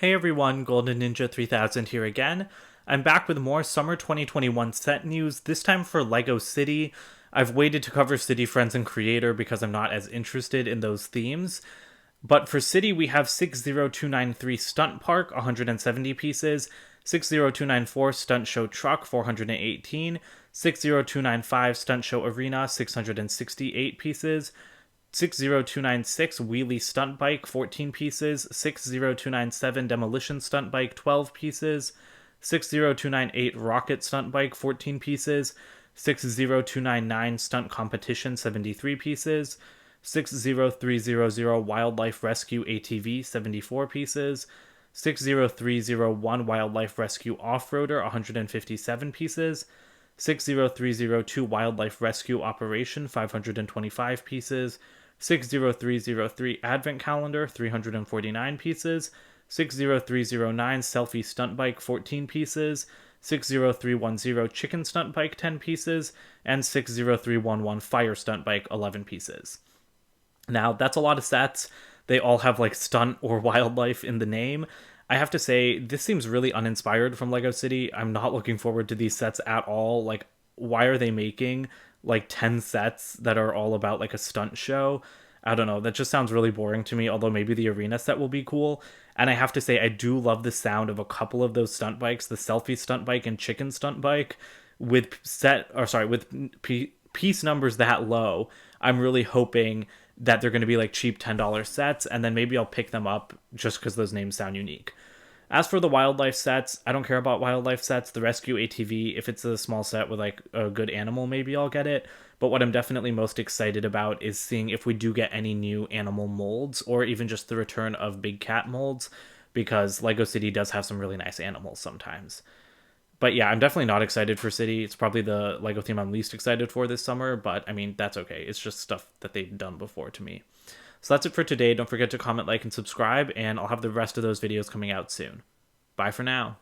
Hey everyone, Golden Ninja 3000 here again. I'm back with more summer 2021 set news, this time for LEGO City. I've waited to cover City Friends and Creator because I'm not as interested in those themes. But for City, we have 60293 Stunt Park, 170 pieces, 60294 Stunt Show Truck, 418, 60295 Stunt Show Arena, 668 pieces, 60296 Wheelie Stunt Bike, 14 pieces, 60297 Demolition Stunt Bike, 12 pieces, 60298 Rocket Stunt Bike, 14 pieces, 60299 Stunt Competition, 73 pieces, 60300 Wildlife Rescue ATV, 74 pieces, 60301 Wildlife Rescue Off-Roader, 157 pieces, 60302 Wildlife Rescue Operation, 525 pieces, 60303 Advent Calendar, 349 pieces, 60309 Selfie Stunt Bike, 14 pieces, 60310 Chicken Stunt Bike, 10 pieces, and 60311 Fire Stunt Bike, 11 pieces. Now, that's a lot of sets. They all have like stunt or wildlife in the name. I have to say, this seems really uninspired from LEGO City. I'm not looking forward to these sets at all. Like, why are they making like 10 sets that are all about like a stunt show? I don't know. That just sounds really boring to me, although maybe the arena set will be cool. And I have to say, I do love the sound of a couple of those stunt bikes, the Selfie Stunt Bike and Chicken Stunt Bike, with piece numbers that low. I'm really hoping that they're going to be like cheap $10 sets, and then maybe I'll pick them up just because those names sound unique. As for the wildlife sets, I don't care about wildlife sets. The rescue ATV, if it's a small set with like a good animal, maybe I'll get it. But what I'm definitely most excited about is seeing if we do get any new animal molds or even just the return of big cat molds, because LEGO City does have some really nice animals sometimes. But yeah, I'm definitely not excited for City. It's probably the LEGO theme I'm least excited for this summer, but I mean, that's okay. It's just stuff that they've done before to me. So that's it for today. Don't forget to comment, like, and subscribe, and I'll have the rest of those videos coming out soon. Bye for now.